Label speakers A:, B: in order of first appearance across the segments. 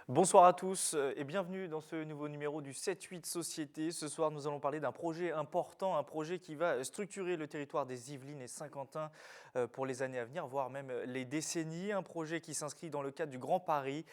A: Bonsoir à tous et bienvenue dans ce nouveau numéro du 7-8 Société. Ce soir, nous allons parler d'un projet important, un projet qui va structurer le territoire des Yvelines et Saint-Quentin pour les années à venir, voire même les décennies. Un projet qui s'inscrit dans le cadre du Grand Paris.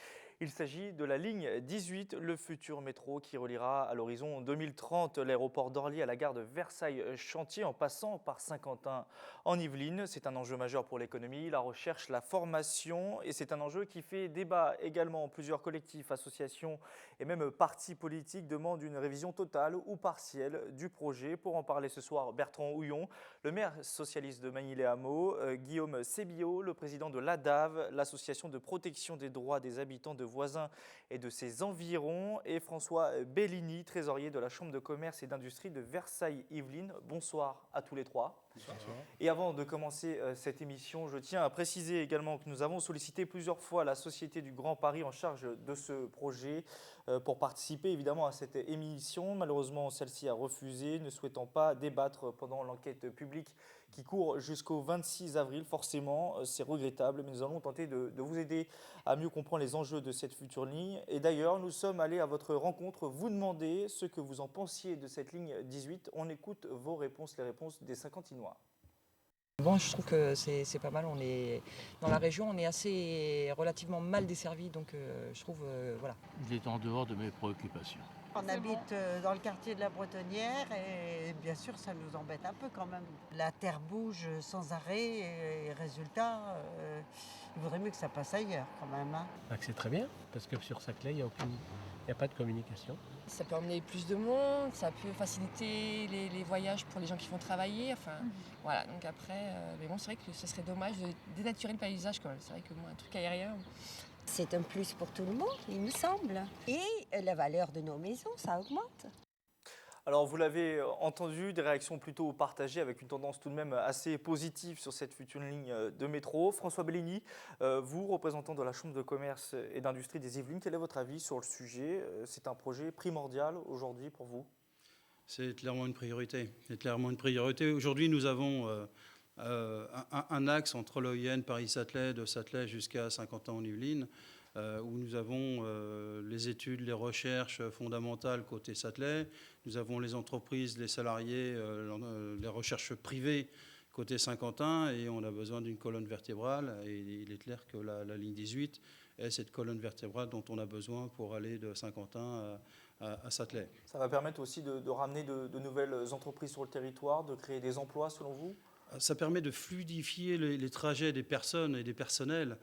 A: Il s'agit de la ligne 18, le futur métro qui reliera à l'horizon 2030 l'aéroport d'Orly à la gare de Versailles-Chantier en passant par Saint-Quentin en Yvelines. C'est un enjeu majeur pour l'économie, la recherche, la formation et c'est un enjeu qui fait débat également. Plusieurs collectifs, associations et même partis politiques demandent une révision totale ou partielle du projet. Pour en parler ce soir, Bertrand Houillon, le maire socialiste de Magny-les-Hameaux, Guillaume Sébillot, le président de l'ADAV, l'association de protection des droits des habitants de Voisins et de ses environs, et François Bellini, trésorier de la Chambre de commerce et d'industrie de Versailles-Yvelines. Bonsoir à tous les trois.
B: Bonsoir.
A: Et avant de commencer cette émission, je tiens à préciser également que nous avons sollicité plusieurs fois la Société du Grand Paris en charge de ce projet pour participer évidemment à cette émission. Malheureusement, celle-ci a refusé, ne souhaitant pas débattre pendant l'enquête publique qui court jusqu'au 26 avril. Forcément, c'est regrettable, mais nous allons tenter de vous aider à mieux comprendre les enjeux de cette future ligne. Et d'ailleurs, nous sommes allés à votre rencontre vous demander ce que vous en pensiez de cette ligne 18. On écoute vos réponses, les réponses des Saint-Quentinois.
C: Bon, je trouve que c'est pas mal. Dans la région, on est assez relativement mal desservi, donc je trouve voilà.
B: Il est en dehors de mes préoccupations.
D: On habite dans le quartier de la Bretonnière et bien sûr ça nous embête un peu quand même. La terre bouge sans arrêt et résultat, il vaudrait mieux que ça passe ailleurs quand même.
E: C'est très bien, parce que sur Saclay, il n'y a pas de communication.
F: Ça peut emmener plus de monde, ça peut faciliter les voyages pour les gens qui vont travailler. Voilà, donc après, mais bon, c'est vrai que ce serait dommage de dénaturer le paysage quand même. C'est vrai que moi, un truc aérien.
G: C'est un plus pour tout le monde, il me semble. Et la valeur de nos maisons, ça augmente.
A: Alors vous l'avez entendu, des réactions plutôt partagées avec une tendance tout de même assez positive sur cette future ligne de métro. François Bellini, vous, représentant de la Chambre de commerce et d'industrie des Yvelines, quel est votre avis sur le sujet? C'est un projet primordial aujourd'hui pour vous?
H: C'est clairement une priorité. Aujourd'hui, nous avons un axe entre l'OIN Paris-Sâtelet, de Sâtelet jusqu'à Saint-Quentin en Yvelines, où nous avons les études, les recherches fondamentales côté Sâtelet. Nous avons les entreprises, les salariés, les recherches privées côté Saint-Quentin, et on a besoin d'une colonne vertébrale. Et il est clair que la ligne 18 est cette colonne vertébrale dont on a besoin pour aller de Saint-Quentin à Sâtelet.
A: Ça va permettre aussi de ramener de nouvelles entreprises sur le territoire, de créer des emplois selon vous?
H: Ça permet de fluidifier les trajets des personnes et des personnels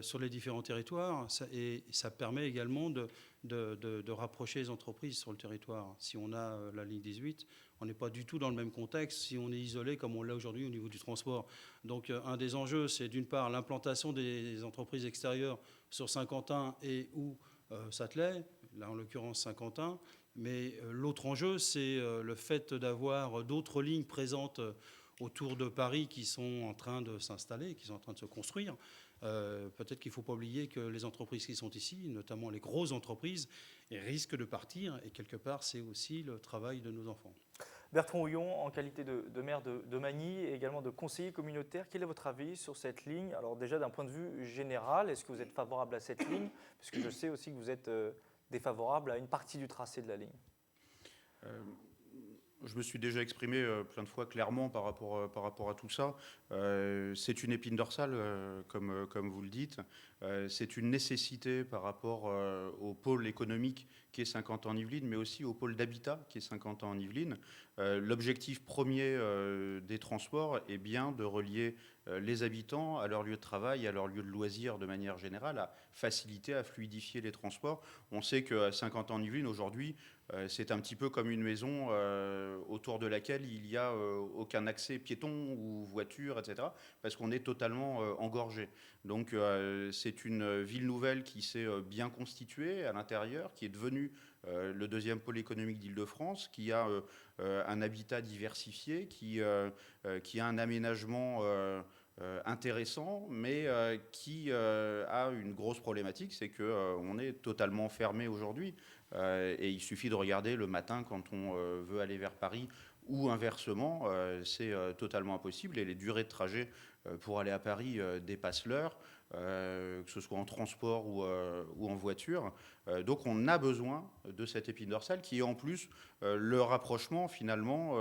H: sur les différents territoires, et ça permet également de rapprocher les entreprises sur le territoire. Si on a la ligne 18, on n'est pas du tout dans le même contexte si on est isolé comme on l'a aujourd'hui au niveau du transport. Donc un des enjeux, c'est d'une part l'implantation des entreprises extérieures sur Saint-Quentin et ou Sâtelet, là en l'occurrence Saint-Quentin, mais l'autre enjeu, c'est le fait d'avoir d'autres lignes présentes autour de Paris qui sont en train de s'installer, qui sont en train de se construire. Peut-être qu'il ne faut pas oublier que les entreprises qui sont ici, notamment les grosses entreprises, risquent de partir, et quelque part, c'est aussi le travail de nos enfants.
A: Bertrand Houillon, en qualité de maire de Magny et également de conseiller communautaire, quel est votre avis sur cette ligne? Alors déjà, d'un point de vue général, est-ce que vous êtes favorable à cette ligne? Puisque je sais aussi que vous êtes défavorable à une partie du tracé de la ligne.
I: Je me suis déjà exprimé plein de fois clairement par rapport à tout ça. C'est une épine dorsale, comme vous le dites. C'est une nécessité par rapport au pôle économique qui est Saint-Quentin-en-Yvelines, mais aussi au pôle d'habitat qui est Saint-Quentin-en-Yvelines. L'objectif premier des transports est bien de relier les habitants à leur lieu de travail, à leur lieu de loisir de manière générale, à faciliter, à fluidifier les transports. On sait qu'à Saint-Quentin-en-Yvelines, aujourd'hui, c'est un petit peu comme une maison autour de laquelle il n'y a aucun accès piéton ou voiture, etc., parce qu'on est totalement engorgé. Donc c'est une ville nouvelle qui s'est bien constituée à l'intérieur, qui est devenue le deuxième pôle économique d'Île-de-France, qui a un habitat diversifié, qui a un aménagement intéressant, mais qui a une grosse problématique, c'est qu'on est totalement fermé aujourd'hui. Et il suffit de regarder le matin quand on veut aller vers Paris ou inversement, c'est totalement impossible. Et les durées de trajet pour aller à Paris dépassent l'heure. que ce soit en transport ou en voiture. Donc on a besoin de cette épine dorsale qui est en plus le rapprochement finalement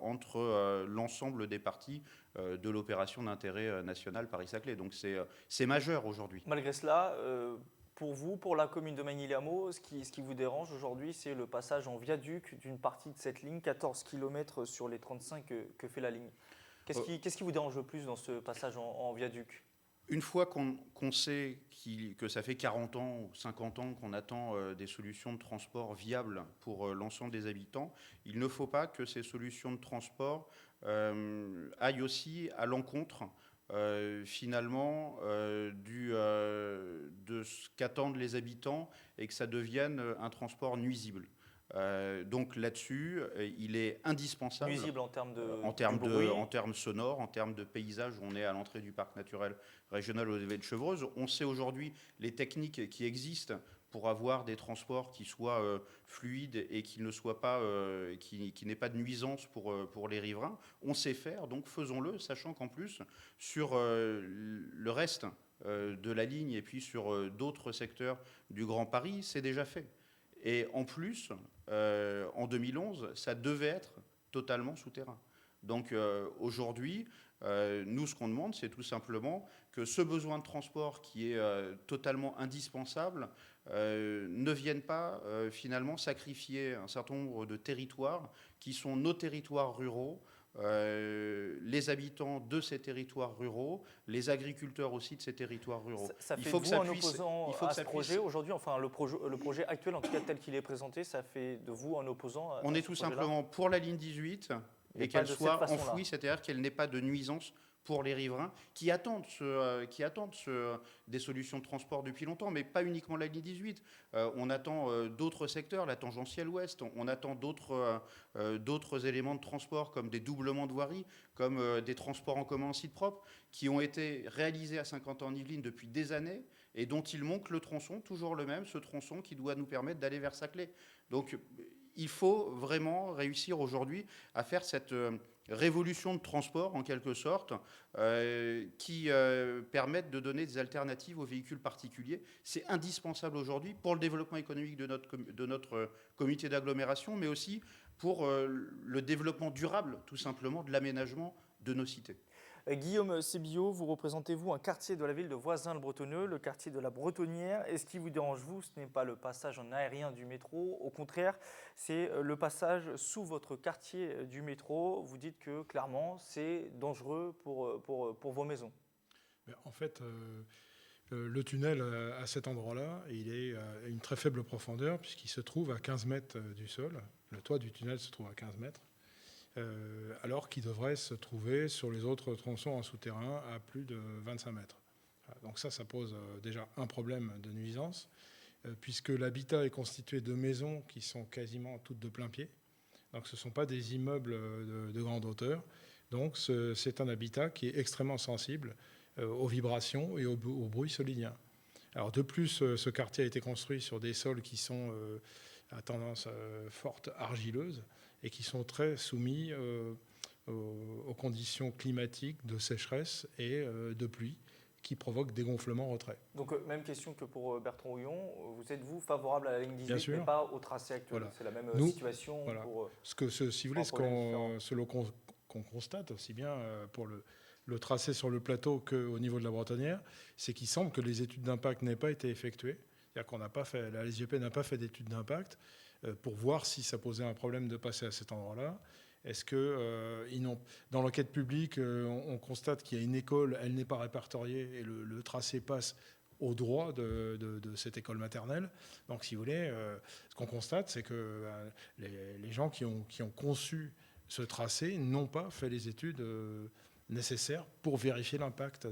I: entre l'ensemble des parties de l'opération d'intérêt national Paris-Saclay. Donc c'est majeur aujourd'hui.
A: Malgré cela, pour vous, pour la commune de Magny-les-Hameaux, ce qui vous dérange aujourd'hui, c'est le passage en viaduc d'une partie de cette ligne, 14 km sur les 35 que fait la ligne. Qu'est-ce qui vous dérange le plus dans ce passage en viaduc ?
I: Une fois qu'on sait que ça fait 40 ans ou 50 ans qu'on attend des solutions de transport viables pour l'ensemble des habitants, il ne faut pas que ces solutions de transport aillent aussi à l'encontre finalement de ce qu'attendent les habitants et que ça devienne un transport nuisible. Donc là-dessus, il est indispensable.
A: Nuisible en termes de
I: bruit. En termes sonores, en termes de paysage. On est à l'entrée du parc naturel régional aux Vallées de Chevreuse. On sait aujourd'hui les techniques qui existent pour avoir des transports qui soient fluides et qui ne soient pas, qui n'aient pas de nuisance pour les riverains. On sait faire, donc faisons-le, sachant qu'en plus sur le reste de la ligne et puis sur d'autres secteurs du Grand Paris, c'est déjà fait. Et en plus, en 2011, ça devait être totalement souterrain. Donc aujourd'hui, nous, ce qu'on demande, c'est tout simplement que ce besoin de transport qui est totalement indispensable ne vienne pas finalement sacrifier un certain nombre de territoires qui sont nos territoires ruraux, les habitants de ces territoires ruraux, les agriculteurs aussi de ces territoires ruraux.
A: Ça fait de vous un opposant à ce projet aujourd'hui, enfin le projet actuel, en tout cas tel qu'il est présenté, ça fait de vous un opposant à ce projet-là ?
I: On est tout simplement pour la ligne 18 et qu'elle soit enfouie, c'est-à-dire qu'elle n'ait pas de nuisance pour les riverains qui attendent des solutions de transport depuis longtemps, mais pas uniquement la ligne 18. On attend d'autres secteurs, la tangentielle ouest, on attend d'autres éléments de transport comme des doublements de voirie, comme des transports en commun en site propre, qui ont été réalisés à Saint-Quentin-en-Yvelines depuis des années et dont il manque le tronçon, toujours le même, ce tronçon qui doit nous permettre d'aller vers Saclay. Donc il faut vraiment réussir aujourd'hui à faire cette révolution de transport, en quelque sorte, qui permette de donner des alternatives aux véhicules particuliers. C'est indispensable aujourd'hui pour le développement économique de notre comité d'agglomération, mais aussi pour le développement durable, tout simplement, de l'aménagement de nos cités.
A: Guillaume Sébillot, vous représentez-vous un quartier de la ville de Voisins-le-Bretonneux, le quartier de la Bretonnière. Et ce qui vous dérange, vous, ce n'est pas le passage en aérien du métro. Au contraire, c'est le passage sous votre quartier du métro. Vous dites que, clairement, c'est dangereux pour vos maisons.
J: En fait, le tunnel à cet endroit-là, il est à une très faible profondeur puisqu'il se trouve à 15 mètres du sol. Le toit du tunnel se trouve à 15 mètres. Alors qu'il devrait se trouver sur les autres tronçons en souterrain à plus de 25 mètres. Donc ça pose déjà un problème de nuisance, puisque l'habitat est constitué de maisons qui sont quasiment toutes de plein pied. Donc ce ne sont pas des immeubles de grande hauteur. Donc c'est un habitat qui est extrêmement sensible aux vibrations et au bruit solidien. Alors de plus, ce quartier a été construit sur des sols qui sont à tendance forte argileuse, et qui sont très soumis aux conditions climatiques de sécheresse et de pluie qui provoquent des gonflements-retraits.
A: Donc même question que pour Bertrand Houillon, vous êtes-vous favorable à la ligne 18,
J: Bien sûr.
A: mais pas au tracé actuel?
J: Voilà.
A: C'est la même situation
J: voilà.
A: pour...
J: Si vous voulez, ce qu'on constate aussi bien pour le tracé sur le plateau qu'au niveau de la Bretonnière, c'est qu'il semble que les études d'impact n'aient pas été effectuées. C'est-à-dire qu'on n'a pas fait, la SGP n'a pas fait d'études d'impact pour voir si ça posait un problème de passer à cet endroit-là. Est-ce que dans l'enquête publique, on constate qu'il y a une école, elle n'est pas répertoriée et le tracé passe au droit de cette école maternelle. Donc, si vous voulez, ce qu'on constate, c'est que les gens qui ont conçu ce tracé n'ont pas fait les études nécessaires pour vérifier l'impact.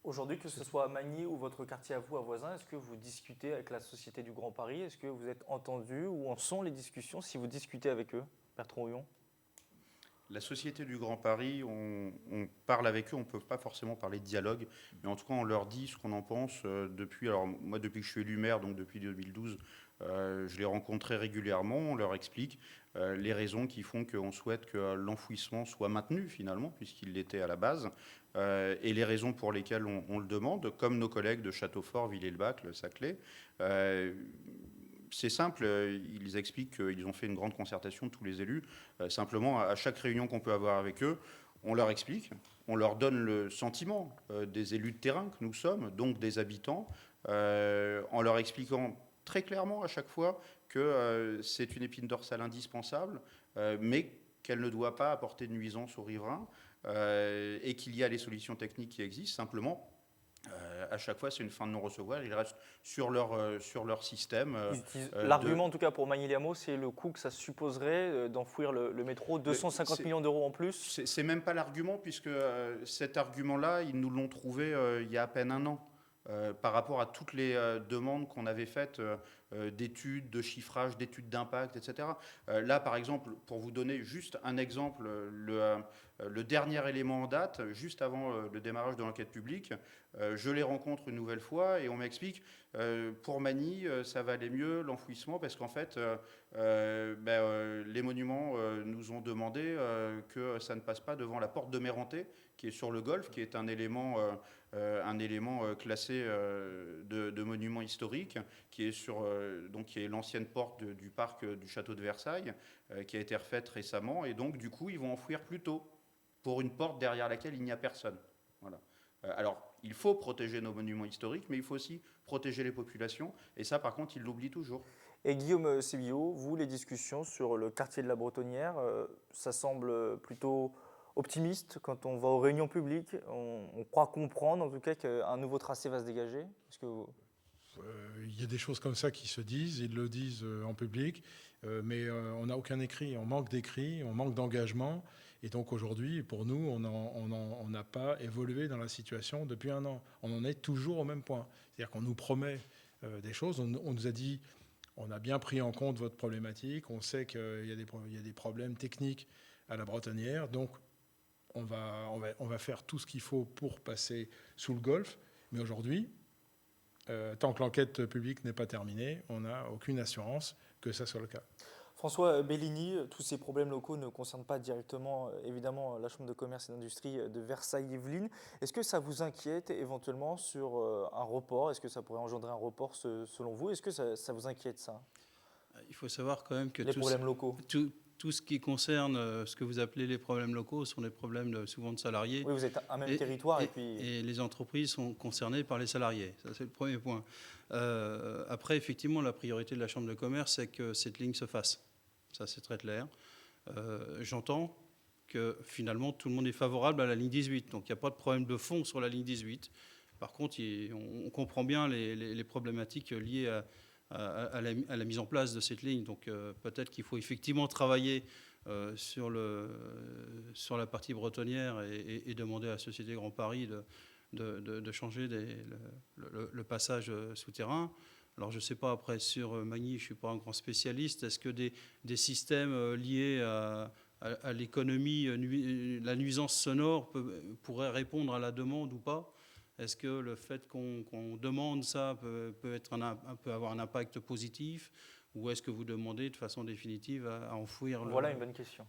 A: Aujourd'hui, que ce soit à Magny ou votre quartier à vous, à Voisins, est-ce que vous discutez avec la Société du Grand Paris? Est-ce que vous êtes entendu? Où en sont les discussions si vous discutez avec eux, Bertrand Houillon?
I: La Société du Grand Paris, on parle avec eux, on ne peut pas forcément parler de dialogue, mais en tout cas, on leur dit ce qu'on en pense depuis. Alors, moi, depuis que je suis élu maire, donc depuis 2012, je les rencontre très régulièrement, on leur explique les raisons qui font qu'on souhaite que l'enfouissement soit maintenu finalement, puisqu'il l'était à la base. et les raisons pour lesquelles on le demande, comme nos collègues de Châteaufort, Villers-le-Bac, le Saclay. C'est simple, ils expliquent qu'ils ont fait une grande concertation de tous les élus. Simplement, à chaque réunion qu'on peut avoir avec eux, on leur explique, on leur donne le sentiment des élus de terrain que nous sommes, donc des habitants, en leur expliquant très clairement à chaque fois que c'est une épine dorsale indispensable, mais qu'elle ne doit pas apporter de nuisance aux riverains, et qu'il y a les solutions techniques qui existent. Simplement, à chaque fois, c'est une fin de non-recevoir. Ils restent sur leur système.
A: L'argument, en tout cas pour Magny-les-Hameaux, c'est le coût que ça supposerait d'enfouir le métro, 250 millions d'euros en plus.
I: C'est même pas l'argument, puisque cet argument-là, ils nous l'ont trouvé il y a à peine un an. Par rapport à toutes les demandes qu'on avait faites d'études, de chiffrage, d'études d'impact, etc. Là, par exemple, pour vous donner juste un exemple, le dernier élément en date, juste avant le démarrage de l'enquête publique, je les rencontre une nouvelle fois et on m'explique, pour Magny, ça va aller mieux, l'enfouissement, parce qu'en fait, les monuments nous ont demandé que ça ne passe pas devant la porte de Mérenté, qui est sur le golfe, qui est un élément classé de monument historique, qui est l'ancienne porte du parc du château de Versailles, qui a été refaite récemment, et donc du coup ils vont enfouir plus tôt pour une porte derrière laquelle il n'y a personne. Voilà. Alors il faut protéger nos monuments historiques, mais il faut aussi protéger les populations, et ça par contre ils l'oublient toujours.
A: Et Guillaume Sébillo, vous, les discussions sur le quartier de la Bretonnière, ça semble plutôt optimiste quand on va aux réunions publiques. On croit comprendre en tout cas qu'un nouveau tracé va se dégager.
J: Il y a des choses comme ça qui se disent, ils le disent en public, mais on n'a aucun écrit, on manque d'écrit, on manque d'engagement. Et donc aujourd'hui, pour nous, on n'a pas évolué dans la situation depuis un an. On en est toujours au même point. C'est-à-dire qu'on nous promet des choses, on nous a dit, on a bien pris en compte votre problématique, on sait qu'il y a des problèmes techniques à la Bretonnière, donc on va faire tout ce qu'il faut pour passer sous le golfe. Mais aujourd'hui, tant que l'enquête publique n'est pas terminée, on n'a aucune assurance que ça soit le cas.
A: François Bellini, tous ces problèmes locaux ne concernent pas directement, évidemment, la Chambre de commerce et d'industrie de Versailles-Yvelines. Est-ce que ça vous inquiète éventuellement sur un report? Est-ce que ça pourrait engendrer un report selon vous? Est-ce que ça vous inquiète, ça?
H: Il faut savoir quand même que
A: les problèmes locaux.
H: Tout ce qui concerne ce que vous appelez les problèmes locaux sont des problèmes souvent de salariés.
A: Oui, vous êtes un même territoire.
H: Et les entreprises sont concernées par les salariés. Ça, c'est le premier point. Après, effectivement, la priorité de la Chambre de commerce, c'est que cette ligne se fasse. Ça, c'est très clair. J'entends que finalement, tout le monde est favorable à la ligne 18. Donc, il n'y a pas de problème de fond sur la ligne 18. Par contre, on comprend bien les problématiques liées à la mise en place de cette ligne. Donc peut-être qu'il faut effectivement travailler sur la partie bretonnière et demander à la Société Grand Paris de changer le passage souterrain. Alors je ne sais pas, après sur Magny, je ne suis pas un grand spécialiste. Est-ce que des systèmes liés à l'économie, la nuisance sonore pourraient répondre à la demande ou pas ? Est-ce que le fait qu'on demande ça peut avoir un impact positif, ou est-ce que vous demandez de façon définitive à enfouir
A: Voilà une bonne question.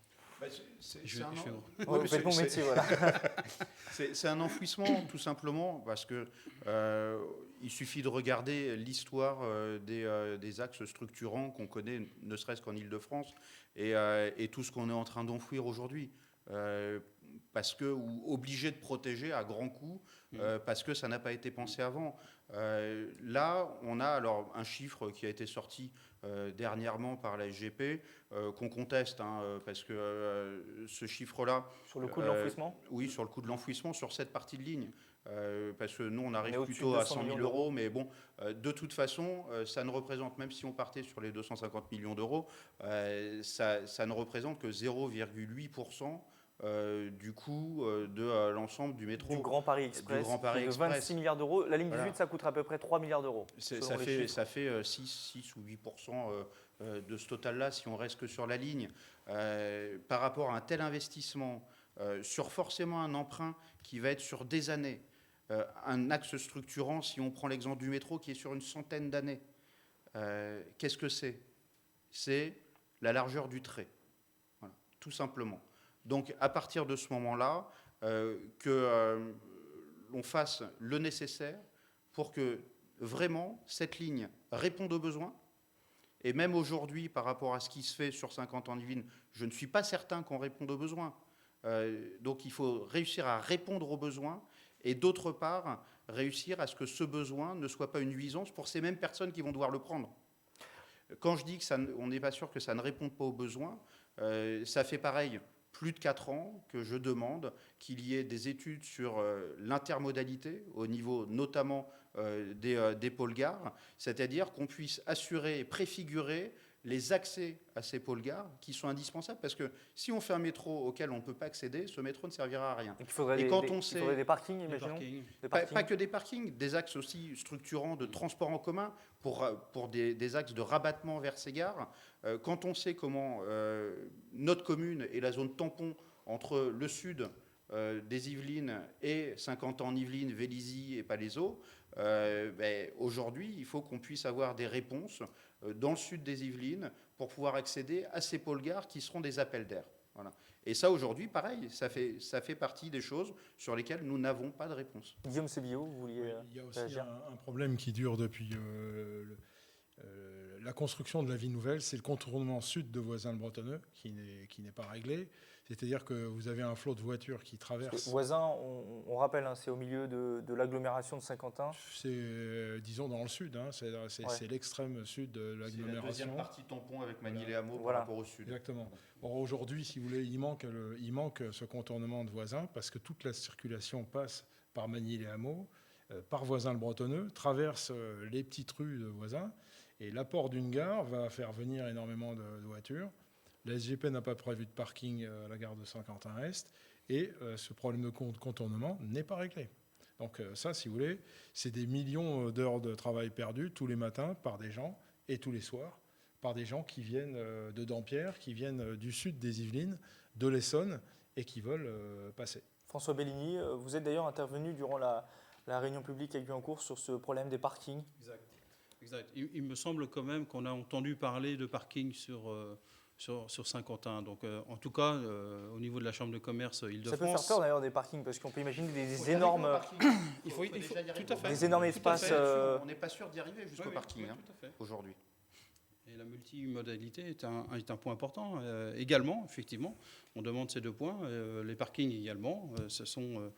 I: C'est un enfouissement tout simplement parce que il suffit de regarder l'histoire des axes structurants qu'on connaît, ne serait-ce qu'en Île-de-France, et tout ce qu'on est en train d'enfouir aujourd'hui. Parce que, ou obligé de protéger à grands coups, parce que ça n'a pas été pensé avant. Là, on a alors un chiffre qui a été sorti dernièrement par la SGP, qu'on conteste, parce que ce chiffre-là...
A: Sur le coût de l'enfouissement ?
I: Oui, sur le coût de l'enfouissement, sur cette partie de ligne. Parce que nous, on arrive plutôt à 100 000 euros, mais bon, de toute façon, ça ne représente, même si on partait sur les 250 millions d'euros, ça ne représente que 0,8% du coût de l'ensemble du métro.
A: Du Grand Paris Express, de 26 milliards d'euros. La ligne 18, ça coûtera à peu près 3 milliards d'euros.
I: Ça fait 6 ou 8% de ce total-là, si on reste que sur la ligne. Par rapport à un tel investissement, sur forcément un emprunt qui va être sur des années, un axe structurant, si on prend l'exemple du métro, qui est sur une centaine d'années, qu'est-ce que c'est ? C'est la largeur du trait, voilà, tout simplement. Donc, à partir de ce moment-là, que l'on fasse le nécessaire pour que vraiment cette ligne réponde aux besoins. Et même aujourd'hui, par rapport à ce qui se fait sur 50 ans en Yvelines, je ne suis pas certain qu'on réponde aux besoins. Donc il faut réussir à répondre aux besoins et d'autre part, réussir à ce que ce besoin ne soit pas une nuisance pour ces mêmes personnes qui vont devoir le prendre. Quand je dis qu'on n'est pas sûr que ça ne réponde pas aux besoins, ça fait pareil, plus de 4 ans que je demande qu'il y ait des études sur l'intermodalité, au niveau notamment des pôles gares, c'est-à-dire qu'on puisse assurer et préfigurer les accès à ces pôles gares qui sont indispensables, parce que si on fait un métro auquel on ne peut pas accéder, ce métro ne servira à rien.
A: Donc il faudrait, il faudrait des parkings, imaginons.
I: Pas que des parkings, des axes aussi structurants de transport en commun pour des axes de rabattement vers ces gares. Quand on sait comment notre commune est la zone tampon entre le sud des Yvelines et 50 ans en Yvelines, Vélizy et Palaiseau, aujourd'hui, il faut qu'on puisse avoir des réponses dans le sud des Yvelines pour pouvoir accéder à ces pôles gares qui seront des appels d'air. Voilà. Et ça, aujourd'hui, pareil, ça fait partie des choses sur lesquelles nous n'avons pas de réponse.
A: Guillaume Sébillot, vous vouliez
J: Il y a aussi un problème qui dure depuis la construction de la ville nouvelle, c'est le contournement sud de Voisins-le-Bretonneux qui n'est pas réglé. C'est-à-dire que vous avez un flot de voitures qui traverse.
A: Voisins, on rappelle, hein, c'est au milieu de l'agglomération de Saint-Quentin.
J: C'est, disons, dans le sud. Hein, c'est l'extrême sud de l'agglomération.
I: C'est la deuxième partie tampon avec Magny-les-Hameaux
A: voilà.
I: par rapport au sud.
J: Exactement. Bon, aujourd'hui, si vous voulez, il manque ce contournement de Voisins parce que toute la circulation passe par Magny-les-Hameaux, par Voisins-le-Bretonneux, traverse les petites rues de Voisins. Et l'apport d'une gare va faire venir énormément de voitures. La SGP n'a pas prévu de parking à la gare de Saint-Quentin-Est et ce problème de contournement n'est pas réglé. Donc ça, si vous voulez, c'est des millions d'heures de travail perdues tous les matins par des gens et tous les soirs par des gens qui viennent de Dampierre, qui viennent du sud des Yvelines, de l'Essonne et qui veulent passer.
A: François Bellini, vous êtes d'ailleurs intervenu durant la réunion publique avec Guyancourt sur ce problème des parkings.
H: Exact. Il me semble quand même qu'on a entendu parler de parking sur Saint-Quentin. Donc, en tout cas, au niveau de la Chambre de commerce Île-de-France.
A: Ça peut faire peur d'ailleurs des parkings, parce qu'on peut imaginer des énormes,
H: il faut déjà y arriver. Tout à fait.
A: Des énormes espaces.
I: On n'est pas sûr d'y arriver jusqu'au parking aujourd'hui.
H: Et la multimodalité est un point important. Également, effectivement, on demande ces 2 points. Les parkings également, ce sont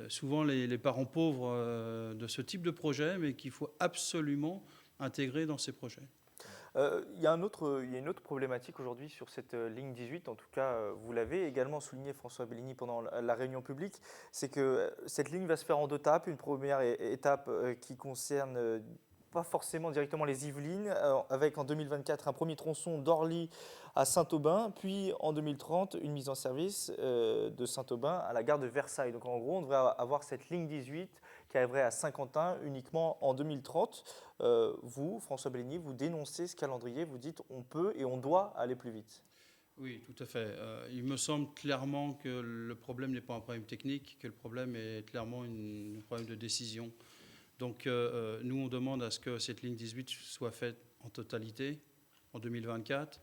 H: souvent les parents pauvres de ce type de projet, mais qu'il faut absolument intégrer dans ces projets.
A: Il y a une autre problématique aujourd'hui sur cette ligne 18, en tout cas vous l'avez également souligné François Bellini pendant la réunion publique, c'est que cette ligne va se faire en 2 étapes. Une première étape qui concerne pas forcément directement les Yvelines, avec en 2024 un premier tronçon d'Orly à Saint-Aubin, puis en 2030 une mise en service de Saint-Aubin à la gare de Versailles. Donc en gros on devrait avoir cette ligne 18 qui arriverait à Saint-Quentin uniquement en 2030. Vous, François Bellini, vous dénoncez ce calendrier, vous dites on peut et on doit aller plus vite.
H: Oui, tout à fait. Il me semble clairement que le problème n'est pas un problème technique, que le problème est clairement un problème de décision. Donc nous, on demande à ce que cette ligne 18 soit faite en totalité en 2024,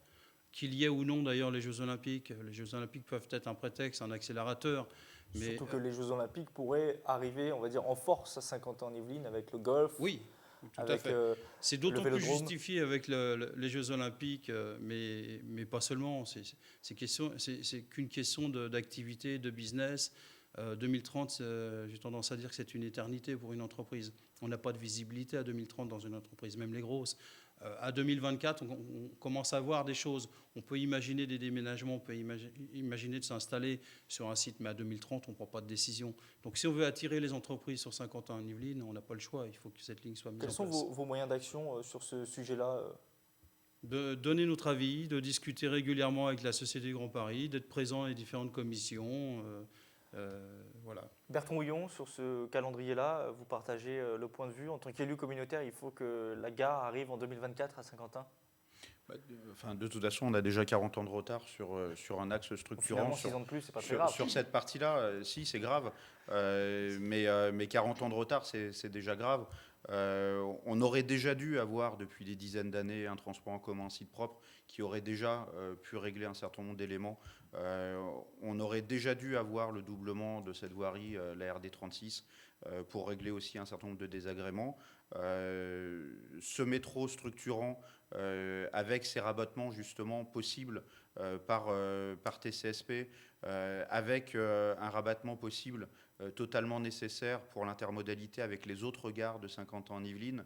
H: qu'il y ait ou non d'ailleurs les Jeux Olympiques. Les Jeux Olympiques peuvent être un prétexte, un accélérateur. Mais,
A: surtout que les Jeux Olympiques pourraient arriver, on va dire, en force à 50 ans en Yvelines avec le golf.
H: Oui, tout à fait. C'est d'autant plus justifié avec les Jeux Olympiques, mais pas seulement. C'est qu'une question d'activité, de business. 2030, j'ai tendance à dire que c'est une éternité pour une entreprise. On n'a pas de visibilité à 2030 dans une entreprise, même les grosses. À 2024, on commence à voir des choses. On peut imaginer des déménagements, on peut imaginer de s'installer sur un site, mais à 2030, on ne prend pas de décision. Donc si on veut attirer les entreprises sur 50 ans en Yvelines, on n'a pas le choix. Il faut que cette ligne soit mise en place.
A: Quels sont vos moyens d'action sur ce sujet-là ?
H: De donner notre avis, de discuter régulièrement avec la Société du Grand Paris, d'être présent dans les différentes commissions. Voilà.
A: Bertrand Houillon, sur ce calendrier-là, vous partagez le point de vue. En tant qu'élu communautaire, il faut que la gare arrive en 2024 à Saint-Quentin ?
I: Enfin, de toute façon, on a déjà 40 ans de retard sur un axe structurant.
A: Finalement, 6 ans de plus, c'est pas très grave.
I: Sur cette partie-là, si, c'est grave. Mais 40 ans de retard, c'est déjà grave. On aurait déjà dû avoir, depuis des dizaines d'années, un transport en commun site propre qui aurait déjà pu régler un certain nombre d'éléments. On aurait déjà dû avoir le doublement de cette voirie, la RD 36, pour régler aussi un certain nombre de désagréments. Ce métro structurant, avec ces rabattements justement possibles par TCSP, avec un rabattement possible totalement nécessaire pour l'intermodalité avec les autres gares de Saint-Quentin en Yvelines,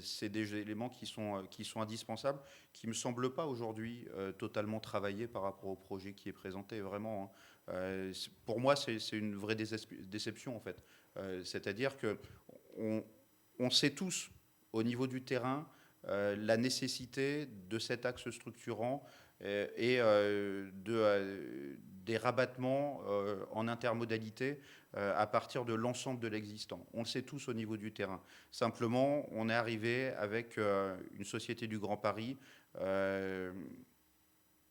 I: c'est des éléments qui sont indispensables, qui ne me semblent pas aujourd'hui totalement travaillés par rapport au projet qui est présenté, vraiment. Hein. Pour moi, c'est une vraie déception, en fait. C'est-à-dire qu'on sait tous, au niveau du terrain, la nécessité de cet axe structurant et des rabattements en intermodalité à partir de l'ensemble de l'existant. On le sait tous au niveau du terrain. Simplement, on est arrivé avec une société du Grand Paris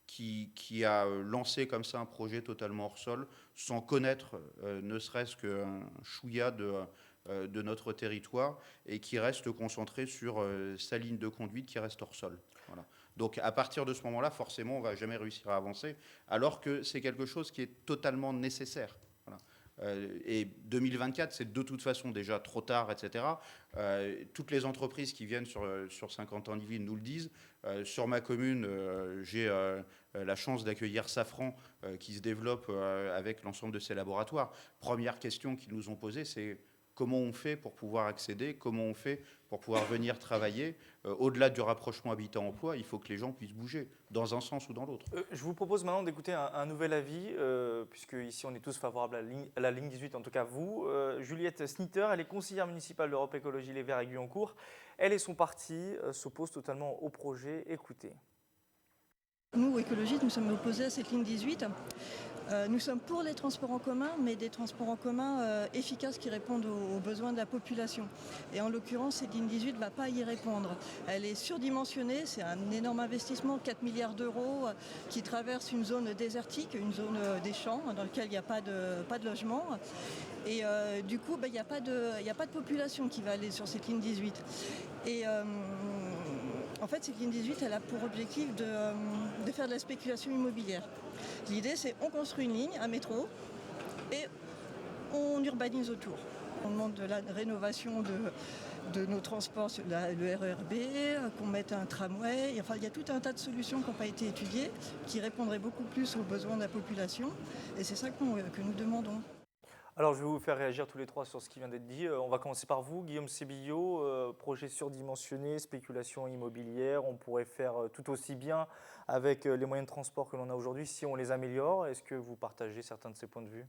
I: qui a lancé comme ça un projet totalement hors sol, sans connaître ne serait-ce qu'un chouïa de notre territoire, et qui reste concentré sur sa ligne de conduite qui reste hors sol. Voilà. Donc à partir de ce moment-là, forcément, on ne va jamais réussir à avancer, alors que c'est quelque chose qui est totalement nécessaire. Voilà. Et 2024, c'est de toute façon déjà trop tard, etc. Toutes les entreprises qui viennent sur Saint-Quentin-en-Yvelines nous le disent. Sur ma commune, j'ai la chance d'accueillir Safran qui se développe avec l'ensemble de ses laboratoires. Première question qu'ils nous ont posée, c'est comment on fait pour pouvoir accéder, comment on fait pour pouvoir venir travailler. Au-delà du rapprochement habitat-emploi, il faut que les gens puissent bouger, dans un sens ou dans l'autre.
A: Je vous propose maintenant d'écouter un nouvel avis, puisque ici on est tous favorables à la ligne 18, en tout cas vous. Juliette Snitter, elle est conseillère municipale d'Europe Écologie Les Verts à Guyancourt. Elle et son parti s'opposent totalement au projet. Écoutez.
K: Nous, écologistes, nous sommes opposés à cette ligne 18. Nous sommes pour les transports en commun, mais des transports en commun efficaces qui répondent aux besoins de la population. Et en l'occurrence, cette ligne 18 ne va pas y répondre. Elle est surdimensionnée, c'est un énorme investissement, 4 milliards d'euros, qui traverse une zone désertique, une zone des champs, dans laquelle il n'y a pas de logement. Et du coup, il n'y a pas de population qui va aller sur cette ligne 18. Et en fait, cette ligne 18, elle a pour objectif de faire de la spéculation immobilière. L'idée, c'est on construit une ligne, un métro, et on urbanise autour. On demande de la rénovation de nos transports, le RERB, qu'on mette un tramway. Enfin, il y a tout un tas de solutions qui n'ont pas été étudiées, qui répondraient beaucoup plus aux besoins de la population. Et c'est ça que nous demandons.
A: Alors, je vais vous faire réagir tous les trois sur ce qui vient d'être dit. On va commencer par vous, Guillaume Sébillot. Projet surdimensionné, spéculation immobilière. On pourrait faire tout aussi bien avec les moyens de transport que l'on a aujourd'hui si on les améliore. Est-ce que vous partagez certains de ces points de vue ?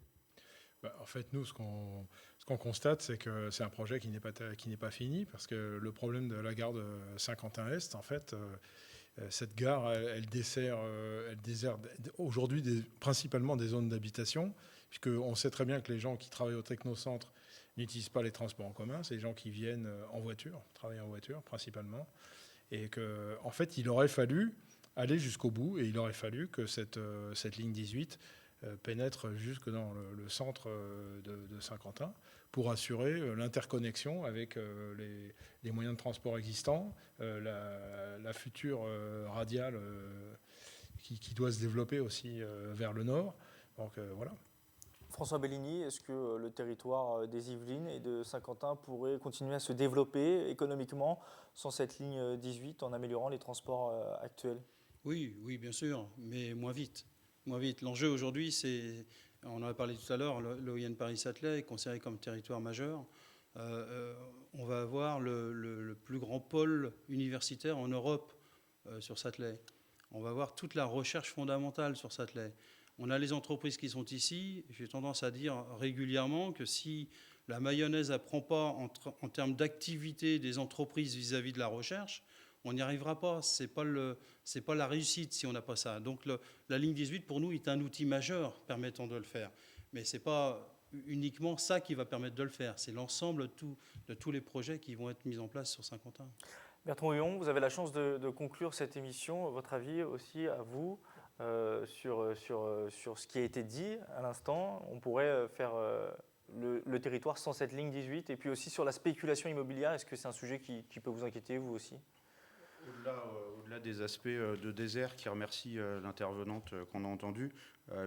J: En fait, nous, ce qu'on constate, c'est que c'est un projet qui n'est pas fini, parce que le problème de la gare de Saint-Quentin-Est, en fait, cette gare, elle dessert aujourd'hui principalement des zones d'habitation, puisqu'on sait très bien que les gens qui travaillent au technocentre n'utilisent pas les transports en commun, c'est les gens qui viennent en voiture, travailler en voiture principalement, et qu'en fait, il aurait fallu aller jusqu'au bout, et il aurait fallu que cette ligne 18 pénètre jusque dans le centre de Saint-Quentin pour assurer l'interconnexion avec les moyens de transport existants, la future radiale qui doit se développer aussi vers le nord. Donc voilà.
A: François Bellini, est-ce que le territoire des Yvelines et de Saint-Quentin pourrait continuer à se développer économiquement sans cette ligne 18 en améliorant les transports actuels ?
H: Oui, bien sûr, mais moins vite. L'enjeu aujourd'hui, c'est, on en a parlé tout à l'heure, l'EOIN Paris-Satelet est considéré comme territoire majeur. On va avoir le plus grand pôle universitaire en Europe sur Satelet. On va avoir toute la recherche fondamentale sur Satelet. On a les entreprises qui sont ici. J'ai tendance à dire régulièrement que si la mayonnaise n'apprend pas en termes d'activité des entreprises vis-à-vis de la recherche, on n'y arrivera pas. C'est pas la réussite si on n'a pas ça. Donc la ligne 18, pour nous, est un outil majeur permettant de le faire. Mais ce n'est pas uniquement ça qui va permettre de le faire. C'est l'ensemble de tous les projets qui vont être mis en place sur Saint-Quentin.
A: Bertrand Houillon, vous avez la chance de conclure cette émission. Votre avis aussi à vous sur ce qui a été dit à l'instant. On pourrait faire le territoire sans cette ligne 18 et puis aussi sur la spéculation immobilière. Est-ce que c'est un sujet qui peut vous inquiéter, vous aussi?
I: Au-delà des aspects de désert qui remercie l'intervenante qu'on a entendue,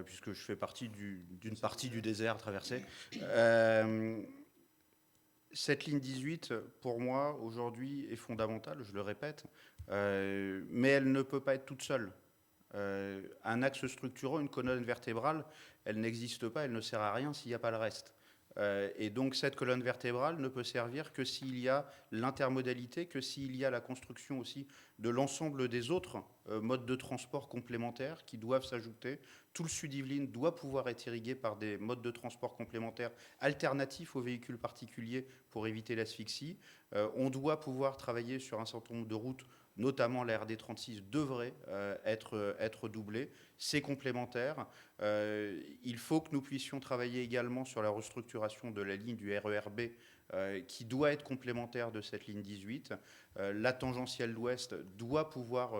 I: puisque je fais partie d'une partie du désert traversé, cette ligne 18, pour moi, aujourd'hui, est fondamentale, je le répète, mais elle ne peut pas être toute seule. Un axe structurant, une colonne vertébrale, elle n'existe pas, elle ne sert à rien s'il n'y a pas le reste. Et donc cette colonne vertébrale ne peut servir que s'il y a l'intermodalité, que s'il y a la construction aussi de l'ensemble des autres modes de transport complémentaires qui doivent s'ajouter. Tout le Sud-Yvelines doit pouvoir être irrigué par des modes de transport complémentaires alternatifs aux véhicules particuliers pour éviter l'asphyxie. On doit pouvoir travailler sur un certain nombre de routes, notamment la RD 36 devrait être doublée. C'est complémentaire. Il faut que nous puissions travailler également sur la restructuration de la ligne du RER B qui doit être complémentaire de cette ligne 18. La tangentielle d'ouest doit pouvoir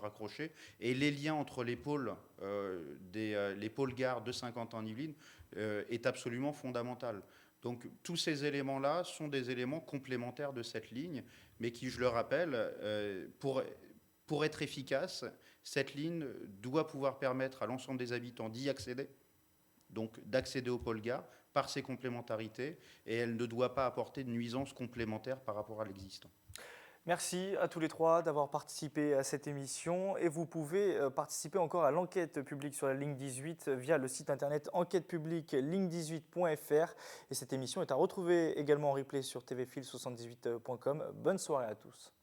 I: raccrocher. Et les liens entre les pôles gares de Saint-Quentin-en-Yvelines est absolument fondamental. Donc tous ces éléments-là sont des éléments complémentaires de cette ligne, mais qui, je le rappelle, pour être efficace, cette ligne doit pouvoir permettre à l'ensemble des habitants d'y accéder, donc d'accéder au pôle gare par ses complémentarités, et elle ne doit pas apporter de nuisances complémentaires par rapport à l'existant.
A: Merci à tous les trois d'avoir participé à cette émission et vous pouvez participer encore à l'enquête publique sur la ligne 18 via le site internet enquêtepublique ligne18.fr et cette émission est à retrouver également en replay sur tvfil78.com. Bonne soirée à tous.